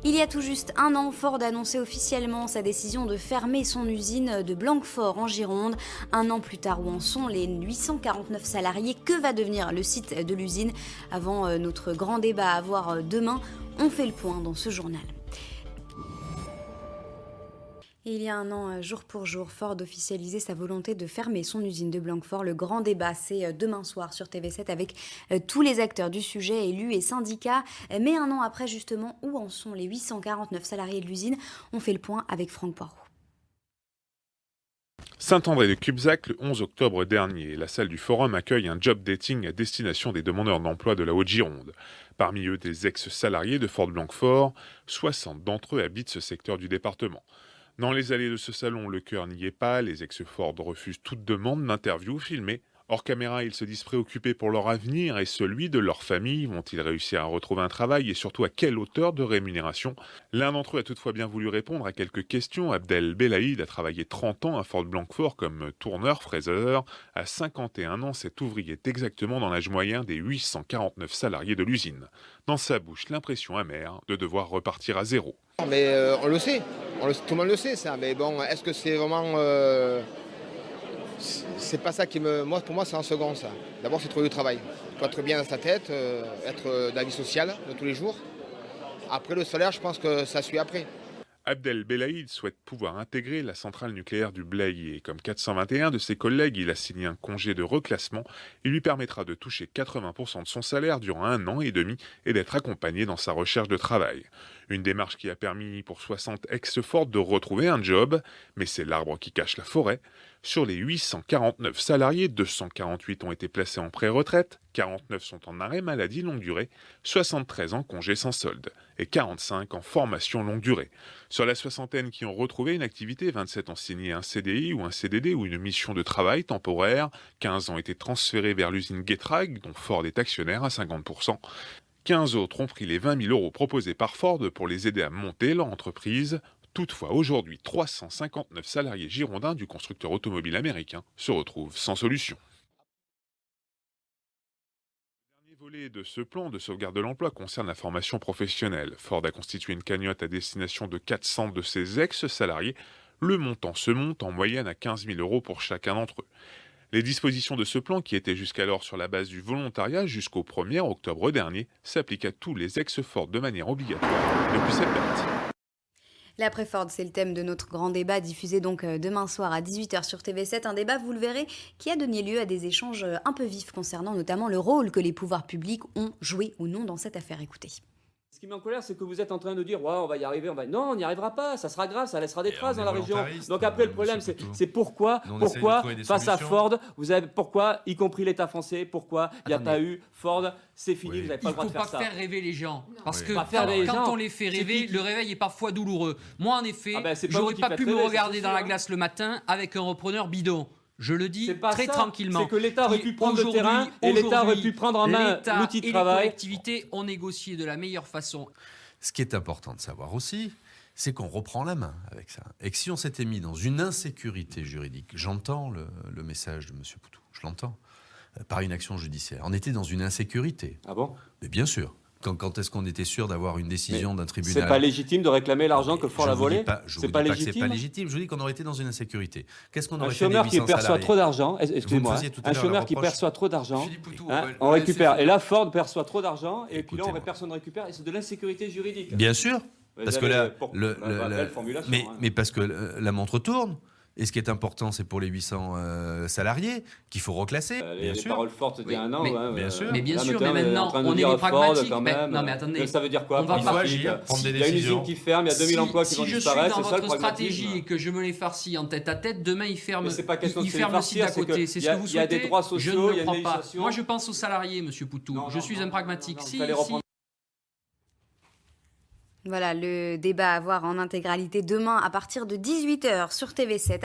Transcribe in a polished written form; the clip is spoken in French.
Il y a tout juste un an, Ford annonçait officiellement sa décision de fermer son usine de Blanquefort en Gironde. Un an plus tard, où en sont les 849 salariés? Que va devenir le site de l'usine? Avant notre grand débat à avoir demain, on fait le point dans ce journal. Il y a un an, jour pour jour, Ford officialisait sa volonté de fermer son usine de Blanquefort. Le grand débat, c'est demain soir sur TV7 avec tous les acteurs du sujet, élus et syndicats. Mais un an après, justement, où en sont les 849 salariés de l'usine? On fait le point avec Franck Poirot. Saint-André de Cubzac, le 11 octobre dernier, la salle du Forum accueille un job dating à destination des demandeurs d'emploi de la Haute-Gironde. Parmi eux, des ex-salariés de Ford Blanquefort, 60 d'entre eux habitent ce secteur du département. Dans les allées de ce salon, le cœur n'y est pas, les ex-Ford refusent toute demande d'interview filmée. Hors caméra, ils se disent préoccupés pour leur avenir et celui de leur famille. Vont-ils réussir à retrouver un travail et surtout à quelle hauteur de rémunération? L'un d'entre eux a toutefois bien voulu répondre à quelques questions. Abdel Belaïd a travaillé 30 ans à Ford Blanquefort comme tourneur-fraiseur. À 51 ans, cet ouvrier est exactement dans l'âge moyen des 849 salariés de l'usine. Dans sa bouche, l'impression amère de devoir repartir à zéro. Mais on le sait, tout le monde le sait ça. Mais bon, est-ce que c'est vraiment... C'est pas ça qui me... Pour moi, c'est en second, ça. D'abord, c'est trouver du travail. Il faut être bien dans sa tête, être dans la vie sociale de tous les jours. Après, le salaire, je pense que ça suit après. Abdel Belaïd souhaite pouvoir intégrer la centrale nucléaire du Blayais. Comme 421 de ses collègues, il a signé un congé de reclassement. Il lui permettra de toucher 80% de son salaire durant 1 an et demi et d'être accompagné dans sa recherche de travail. Une démarche qui a permis pour 60 ex-Ford de retrouver un job, mais c'est l'arbre qui cache la forêt. Sur les 849 salariés, 248 ont été placés en pré-retraite, 49 sont en arrêt maladie longue durée, 73 en congé sans solde et 45 en formation longue durée. Sur la soixantaine qui ont retrouvé une activité, 27 ont signé un CDI ou un CDD ou une mission de travail temporaire, 15 ont été transférés vers l'usine Getrag, dont Ford est actionnaire à 50%. 15 autres ont pris les 20 000 € proposés par Ford pour les aider à monter leur entreprise. Toutefois, aujourd'hui, 359 salariés girondins du constructeur automobile américain se retrouvent sans solution. Le dernier volet de ce plan de sauvegarde de l'emploi concerne la formation professionnelle. Ford a constitué une cagnotte à destination de 400 de ses ex-salariés. Le montant se monte en moyenne à 15 000 € pour chacun d'entre eux. Les dispositions de ce plan, qui étaient jusqu'alors sur la base du volontariat jusqu'au 1er octobre dernier, s'appliquent à tous les ex-Ford de manière obligatoire depuis cette date. L'après-Ford, c'est le thème de notre grand débat diffusé donc demain soir à 18h sur TV7. Un débat, vous le verrez, qui a donné lieu à des échanges un peu vifs concernant notamment le rôle que les pouvoirs publics ont joué ou non dans cette affaire. Écoutez. Ce qui met en colère, c'est que vous êtes en train de dire ouais, on va y arriver, non, on n'y arrivera pas, ça sera grave, ça laissera des traces dans la région. Donc après, le problème, c'est pourquoi face à Ford, pourquoi, y compris l'État français, pourquoi il n'y a pas eu Ford, c'est fini, vous n'avez pas le droit de faire ça. Il ne faut pas faire rêver les gens, parce que quand on les fait rêver, le réveil est parfois douloureux. Moi, en effet, j'aurais pas pu me regarder dans la glace le matin avec un repreneur bidon. Je le dis très tranquillement. C'est que l'État aurait pu prendre le terrain et l'État aurait pu prendre en main l'outil de travail. Les collectivités ont négocié de la meilleure façon. Ce qui est important de savoir aussi, c'est qu'on reprend la main avec ça. Et que si on s'était mis dans une insécurité juridique, j'entends le message de M. Poutou, je l'entends, par une action judiciaire. On était dans une insécurité. Ah bon? Mais bien sûr. Quand est-ce qu'on était sûr d'avoir une décision d'un tribunal? C'est pas légitime de réclamer l'argent que Ford a volé? C'est pas légitime. C'est pas légitime. Je vous dis qu'on aurait été dans une insécurité. Qu'est-ce qu'on aurait fait? Un chômeur qui perçoit trop d'argent, excusez-moi, un chômeur qui perçoit trop d'argent, on récupère. Et là, Ford perçoit trop d'argent, et puis là, personne ne récupère, et c'est de l'insécurité juridique. Bien sûr. Parce que là, mais parce que la montre tourne. Et ce qui est important, c'est pour les 800 salariés qu'il faut reclasser. Les paroles fortes d'il y a un an. Bien sûr. Mais bien sûr, mais maintenant, on est pragmatique. Non, mais attendez. Ça veut dire quoi? Il faut agir, prendre des décisions. Il y a une usine qui ferme, il y a 2000 emplois qui vont disparaître. Si je suis dans votre stratégie et que je me les farcis en tête à tête, demain, ils ferment le site d'à côté. C'est ce que vous souhaitez? Il y a des droits sociaux, il y a une législation. Moi, je pense aux salariés, Monsieur Poutou. Je suis un pragmatique. Voilà le débat à voir en intégralité demain à partir de 18h sur TV7.